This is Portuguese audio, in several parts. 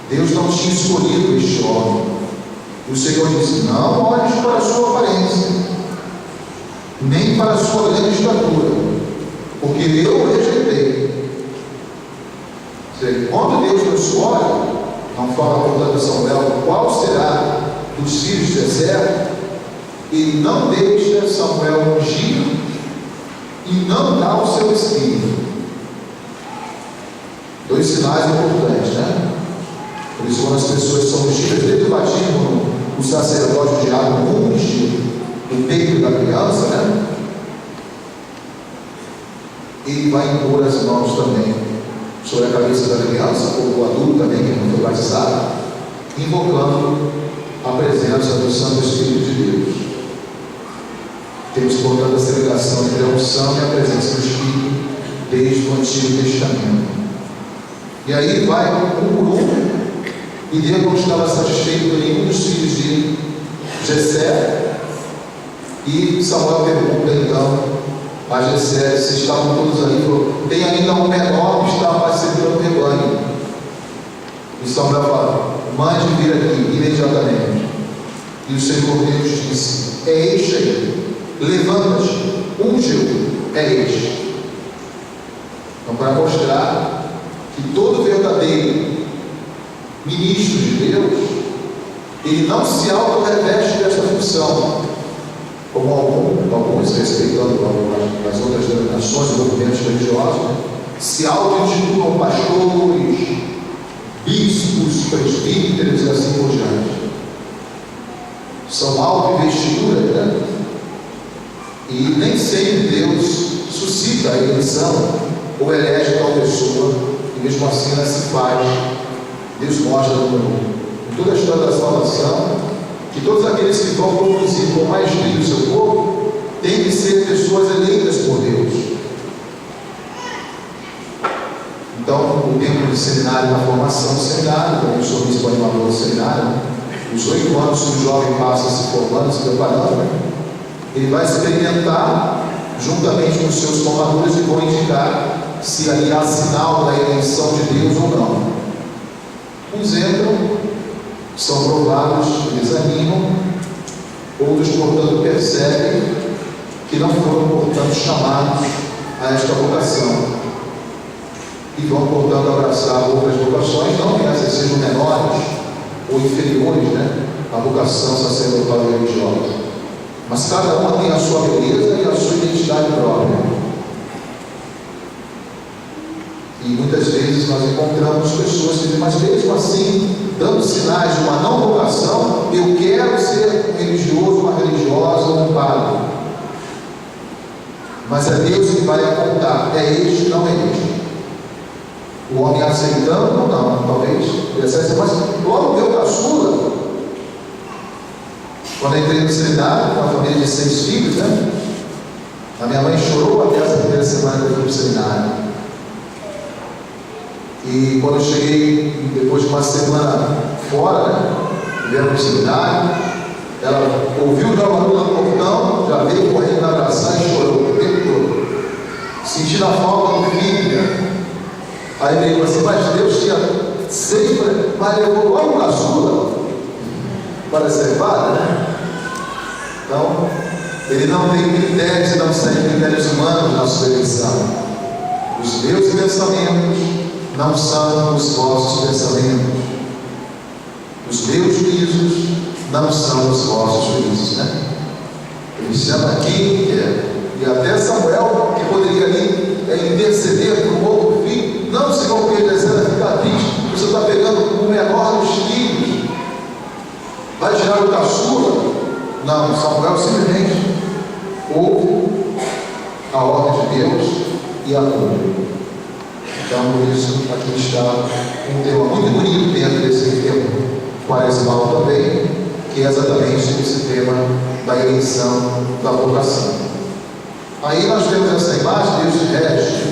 Deus não tinha escolhido este homem. E o Senhor disse: não olhes para a sua aparência, nem para a sua grande estatura, porque eu o rejeitei. Ou seja, quando Deus não escolhe, não fala portanto a Samuel qual será dos filhos de Jessé, ele não deixa Samuel ungir e não dá o seu espírito. Dois sinais importantes, né? Por isso, quando as pessoas são ungidas desde o batismo, o sacerdote de água unge o peito da criança, né? Ele vai impor as mãos também sobre a cabeça da criança, ou do adulto também, que não foi batizado, invocando a presença do Santo Espírito de Deus. Temos, portanto, essa ligação entre a unção e a presença do Espírito desde o Antigo Testamento. E aí vai um por um, e Deus não estava satisfeito com nenhum dos filhos de Jessé, e Samuel pergunta então a Jessé se estavam todos ali, falou: tem ainda um menor que está apacentando o rebanho. E Samuel fala: mande vir aqui imediatamente. E o Senhor Deus disse: é este aí, levanta-te, unge-o, é este. Então, para mostrar que todo verdadeiro ministro de Deus, ele não se auto-reveste desta função, como alguns, respeitando as outras denominações e movimentos religiosos, né, se auto-intitulam pastores, bispos, presbíteros e assim por diante. São auto-investiduras, né? E nem sempre Deus suscita a eleição ou elege tal pessoa, e mesmo assim ela se faz. Deus mostra em toda a história da salvação que todos aqueles que vão conduzir com mais brilho o seu povo têm que ser pessoas eleitas por Deus. Então, o tempo de seminário, na formação do seminário, também sou bispo animador do seminário, os 8 anos que o jovem passa se formando, se preparando, ele vai experimentar juntamente com os seus formadores, e vão indicar se ali há sinal da eleição de Deus ou não. Uns entram, são provados, eles animam, outros, portanto, percebem que não foram, portanto, chamados a esta vocação, e vão, portanto, abraçar outras vocações, não que essas sejam menores ou inferiores, né, à vocação sacerdotal e religiosa, mas cada uma tem a sua beleza e a sua identidade própria. E muitas vezes nós encontramos pessoas que dizem: mas mesmo assim, dando sinais de uma não vocação, eu quero ser um religioso, uma religiosa ou um padre. Mas é Deus que vai apontar: é este, não é este. O homem aceitando ou não, talvez ele aceita, mas logo meu caçula, quando eu entrei no seminário, com uma família de 6 filhos, né? A minha mãe chorou até essa primeira semana que eu fui para o seminário. E quando eu cheguei, depois de uma semana fora, né, vendo o seminário, ela ouviu o barulho no portão, já veio correndo na abraçar e chorou o tempo todo, sentindo a falta do filho, né? Aí ele falou assim: mas Deus tinha 6, mas levou logo na sua para ser padre, né? Então, ele não tem critérios, não segue critérios humanos na sua eleição. Os meus pensamentos não são os vossos pensamentos. Os meus juízos não são os vossos juízos, né? Ele chama aqui, e até Samuel, que poderia ali interceder para um outro filho: não, Senhor, porque ele vai ficar triste, você está pegando o menor dos filhos, vai tirar o caçula. Não, Samuel simplesmente ouve a ordem de Deus e a cumpre. Então, por isso, aqui está um tema muito bonito dentro desse tema quaresmal também, que é exatamente esse tema da eleição da vocação. Aí nós vemos essa imagem: Deus rege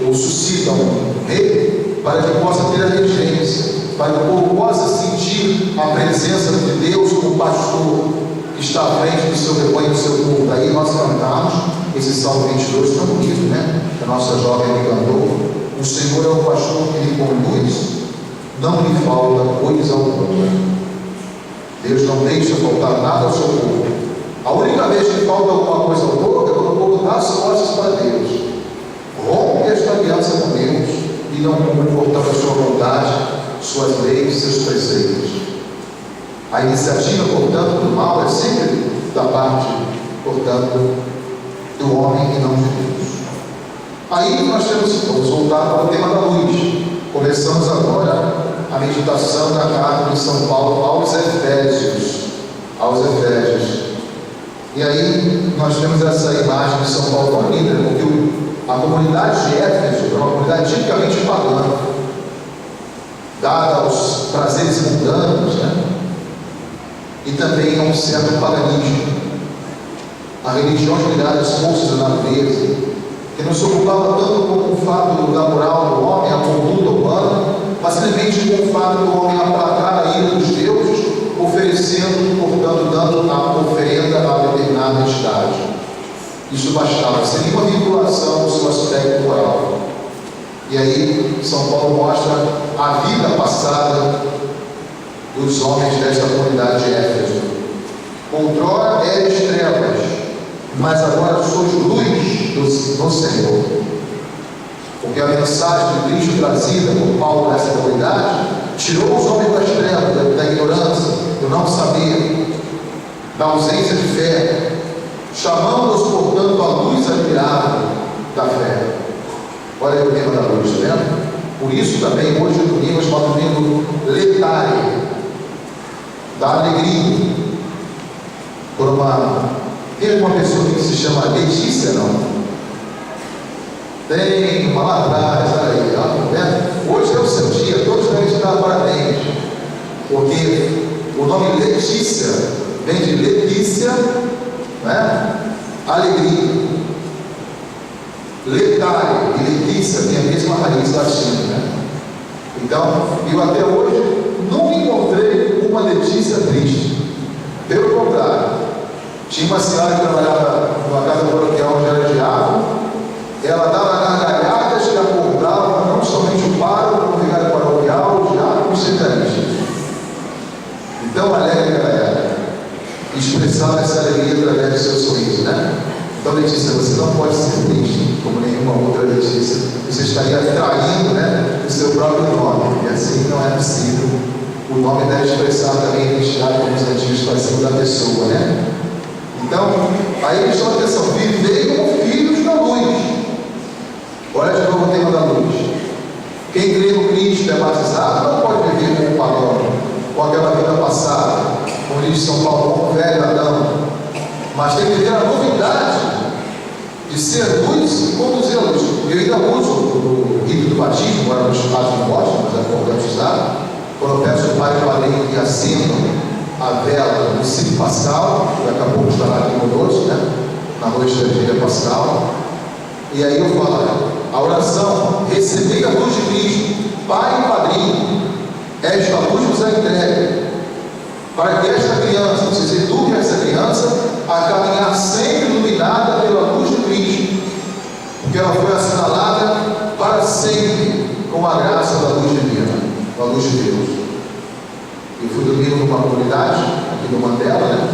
ou suscita um rei para que possa ter a regência, para que o povo possa sentir a presença de Deus como pastor que está à frente do seu rebanho, do seu povo. Daí nós cantamos esse Salmo 22, tão bonito, né? Que a nossa jovem me cantou: o Senhor é o pastor que lhe conduz, não lhe falta coisa alguma. Deus não deixa faltar nada ao seu povo. A única vez que falta alguma coisa ao povo é quando o povo dá as costas para Deus, rompe esta aliança com Deus e não cumpre, portanto, a sua vontade, suas leis, seus preceitos. A iniciativa, portanto, do mal é sempre da parte, portanto, do homem e não de Deus. Aí nós vamos voltar para o tema da luz. Começamos agora a meditação da carta de São Paulo aos Efésios. E aí nós temos essa imagem de São Paulo tão linda, porque a comunidade de Éfeso é uma comunidade tipicamente pagã, dada aos prazeres mundanos, né? E também a um certo paganismo, a religião ligada às forças da natureza, que não se ocupava tanto com o fato da moral do homem, a conduta humana, mas simplesmente com o fato do homem aplacar a ira dos deuses, oferecendo, portanto, dando a oferenda a determinada entidade. Isso bastava, sem nenhuma vinculação do seu aspecto moral. E aí, São Paulo mostra a vida passada dos homens desta comunidade de Éfeso. Outrora eres trevas, mas agora sois luz do Senhor. Porque a mensagem de Cristo trazida por Paulo nessa comunidade tirou os homens das trevas, da ignorância, do não saber, da ausência de fé, chamando-os, portanto, à luz admirável da fé. Olha aí o tema da luz, tá vendo? Por isso também hoje o domingo é chamado domingo letare, da alegria. Tem uma pessoa que se chama Letícia, não? Tem uma lá atrás, olha aí, ó, tá vendo? Hoje é o seu dia, todos devem te dar parabéns, porque o nome Letícia vem de Letícia, né? Alegria. Letare e Letícia tem a mesma raiz latina, né? Então, eu até hoje nunca encontrei uma Letícia triste. Pelo contrário, tinha uma senhora que trabalhava numa casa paroquial onde era diácono, ela dava gargalhadas que acordava não somente o pároco, o vigário paroquial, o diácono e os seminaristas. Então, alegre, galera, expressava essa alegria através do seu sorriso, né? Então, Letícia, você não pode ser triste como nenhuma outra Letícia. Você estaria traindo, né, o seu próprio nome. E assim não é possível. O nome deve expressar também a identidade, como os antigos faziam, da pessoa, né? Então, aí eles chamam a atenção: vivei como filhos da luz. Olha de novo o tema da luz. Quem crê no Cristo é batizado não pode viver como um pagão, com aquela vida passada, como diz São Paulo, como o velho Adão, mas tem que viver a novidade de ser luz e conduzir a luz. Eu ainda uso o rito do batismo, agora nos padres não gostam, mas é importante usar, quando eu peço o pai e o padrinho que acendam a vela no ciclo pascal, que daqui a pouco estará aqui conosco, né? Na noite da vigília pascal. E aí eu falo, a oração: receber a luz de Cristo, pai e padrinho, esta luz vos é entregue, para que esta criança, vocês eduquem essa criança a caminhar sempre iluminada pela luz de Cristo, porque ela foi assinalada para sempre com a graça da luz divina, da luz de Deus. Eu fui dormir numa comunidade aqui no Mandela, né?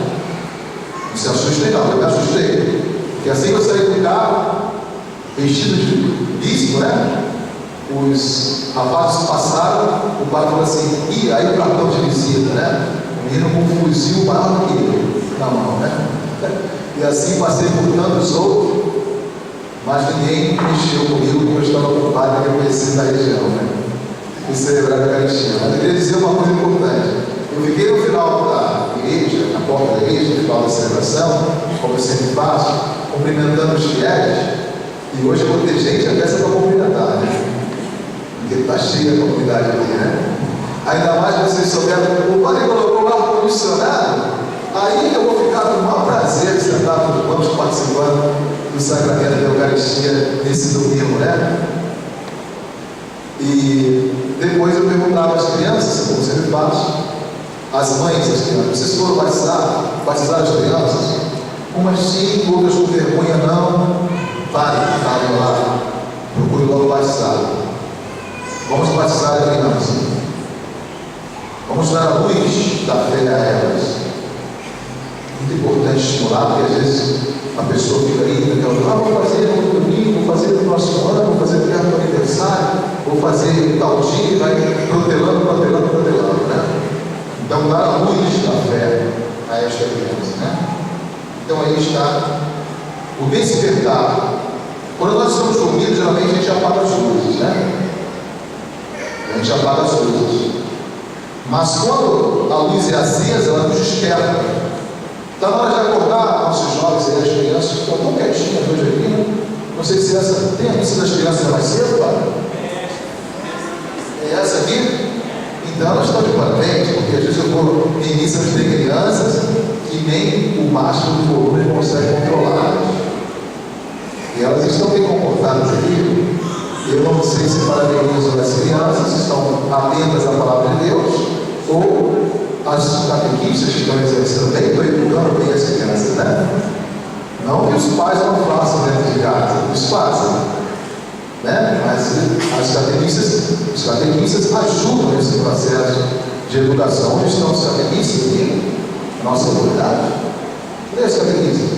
Não se assustem não, eu me assustei, porque assim que eu saí do carro, vestido de bispo, né? Os rapazes passaram, o pai falou assim: e aí o cartão de visita, né? O menino com um fuzil maior do que eu na mão, né? E assim passei por tantos outros, mas ninguém mexeu comigo, porque eu estava ocupado em reconhecer da região, né? E celebrar a Eucaristia. Mas eu queria dizer uma coisa importante. Eu fiquei no final da igreja, na porta da igreja, no final da celebração, como eu sempre faço, cumprimentando os fiéis. E hoje eu vou ter gente até para cumprimentar, né? Porque está cheia a comunidade aqui, né? Ainda mais que vocês souberam, o padre colocou o ar-condicionado, aí eu vou ficar com o maior prazer sentado nos bancos participando do sacramento da Eucaristia nesse domingo, né? E depois eu perguntava às crianças, como sempre faço, as mães das crianças: vocês foram batizar as crianças? Umas sim, outras com vergonha não. Pare, estavam lá, procure logo batizar. Vamos batizar a criança. Vamos dar a luz da fé a elas. Muito importante estimular, porque às vezes a pessoa fica aí, vou fazer no domingo, vou fazer no próximo ano, vou fazer perto do aniversário, vou fazer tal dia, e vai protelando, né? Então, dar a luz da fé a esta criança, né? Então, aí está o despertar. Quando nós estamos dormindo, geralmente a gente apaga as luzes, né? A gente apaga as luzes. Mas quando a luz é acesa, ela nos desperta. Está na hora de acordar nossos jovens e as crianças que estão tão quietinhas hoje aqui, né? Não sei se essa tem a missa das crianças mais cedo, pai? É essa aqui? Então elas estão de parabéns, porque às vezes eu vou em missas de crianças que nem o máximo do volume consegue controlar. E elas estão bem comportadas aqui. Eu não sei se parabenizo as crianças, estão atentas à palavra de Deus, ou as catequistas que estão exercendo bem, estão educando bem as crianças, né? Não que os pais não façam dentro de casa, eles fazem, né? Mas os catequistas ajudam nesse processo de educação. Onde estão os catequistas aqui? Nossa autoridade. Cadê os catequistas?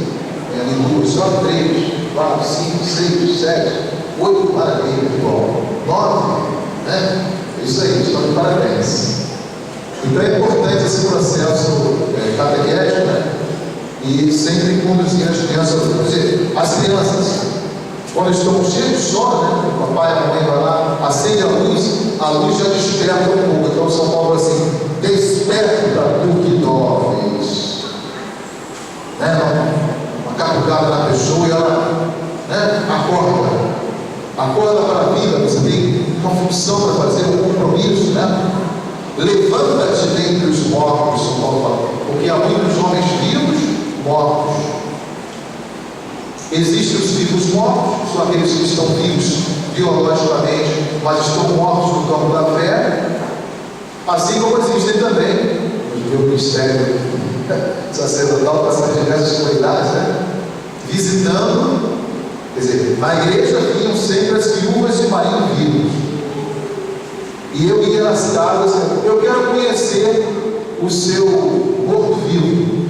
Tem ali duas, só 3, 4, 5, 6, 7, 8 parabéns, igual 9, né? Isso aí, estão de parabéns. Então é importante esse processo catequético, né? E sempre conduzir as crianças, as crianças, quando estão cheias de sono, né? O papai e a mamãe vai lá, acende a luz já desperta um pouco. Então São Paulo assim, desperta tu que dormes, né? Uma catucada na pessoa e ela, né? Acorda para a vida. Você tem uma função para fazer, um compromisso, né? Levanta-te dentre os mortos, São Paulo fala, porque há muitos homens vivos, mortos. Existem os vivos mortos, são aqueles que estão vivos biologicamente, mas estão mortos no campo da fé, assim como existem também, no meu ministério sacerdotal, passando em diversas comunidades, né? Visitando, quer dizer, na igreja vinham sempre as viúvas de marido vivos. E eu ia nas casas, eu quero conhecer o seu morto-vivo.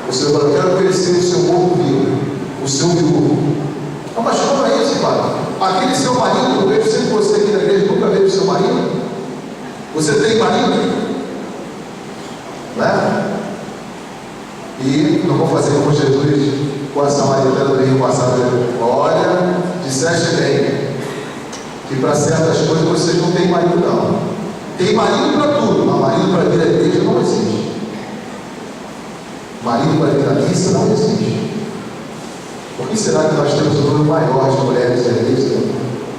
Eu quero conhecer o seu morto-vivo, o seu viúvo. Ah, mas como é isso, pai? Aquele seu marido, eu vejo sempre você aqui na igreja, nunca vejo o seu marido. Você tem marido? Né? E não vou fazer como Jesus com a samaritana do rio passado. Olha, disseste bem que para certas coisas vocês não têm marido, não. Tem marido para tudo, mas marido para vir à igreja não existe. Marido para vir à missa não existe. Por que será que nós temos um número maior de mulheres na igreja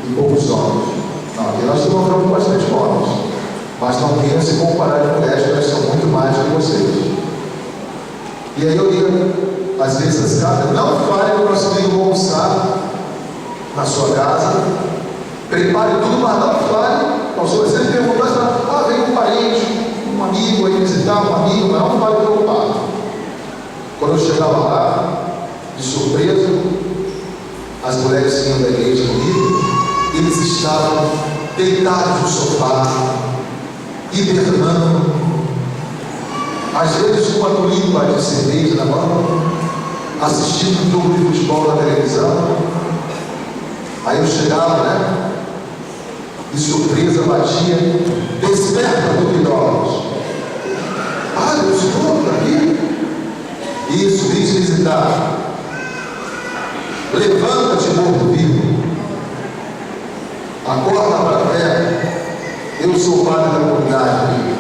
e poucos homens? Não, aqui nós encontramos bastante homens, mas não queiram se comparar de mulheres, porque elas são muito mais que vocês. E aí eu digo, às vezes as casas, não fale para o nosso amigo almoçar na sua casa. Prepare tudo, mas não fale. Você perguntar, vem um parente, um amigo aí visitar, um amigo, mas não fale preocupado. Quando eu chegava lá, de surpresa, as mulheres que iam da igreja comigo, eles estavam deitados no sofá, hibernando, às vezes com uma tulipa de cerveja na mão, assistindo um jogo de futebol na televisão. Aí eu chegava, né? De surpresa, batia, desperta do que dormes. Eu estou por aqui. Isso, vim te visitar. Levanta-te, morto-vivo. Acorda para a fé. Eu sou o padre da comunidade.